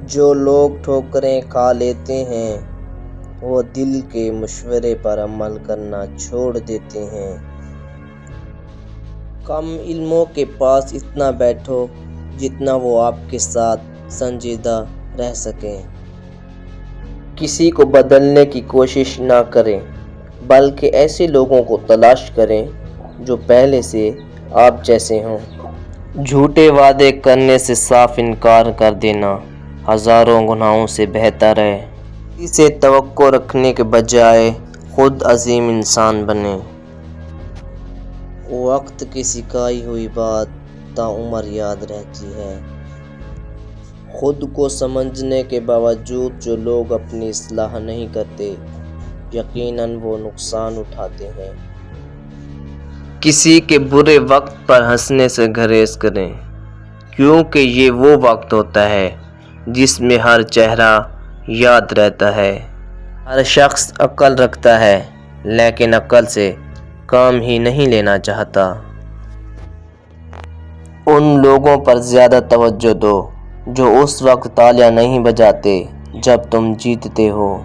جو لوگ ٹھوکریں کھا لیتے ہیں وہ دل کے مشورے پر عمل کرنا چھوڑ دیتے ہیں۔ کم علموں کے پاس اتنا بیٹھو جتنا وہ آپ کے ساتھ سنجیدہ رہ سکیں۔ کسی کو بدلنے کی کوشش نہ کریں بلکہ ایسے لوگوں کو تلاش کریں جو پہلے سے آپ جیسے ہوں۔ جھوٹے وعدے کرنے سے صاف انکار کر دینا ہزاروں گناہوں سے بہتر ہے۔ کسی سے توقع رکھنے کے بجائے خود عظیم انسان بنیں۔ وقت کی سکھائی ہوئی بات تاعمر یاد رہتی ہے۔ خود کو سمجھنے کے باوجود جو لوگ اپنی اصلاح نہیں کرتے یقیناً وہ نقصان اٹھاتے ہیں۔ کسی کے برے وقت پر ہنسنے سے گریز کریں کیونکہ یہ وہ وقت ہوتا ہے جس میں ہر چہرہ یاد رہتا ہے۔ ہر شخص عقل رکھتا ہے لیکن عقل سے کام ہی نہیں لینا چاہتا۔ ان لوگوں پر زیادہ توجہ دو جو اس وقت تالیاں نہیں بجاتے جب تم جیتتے ہو۔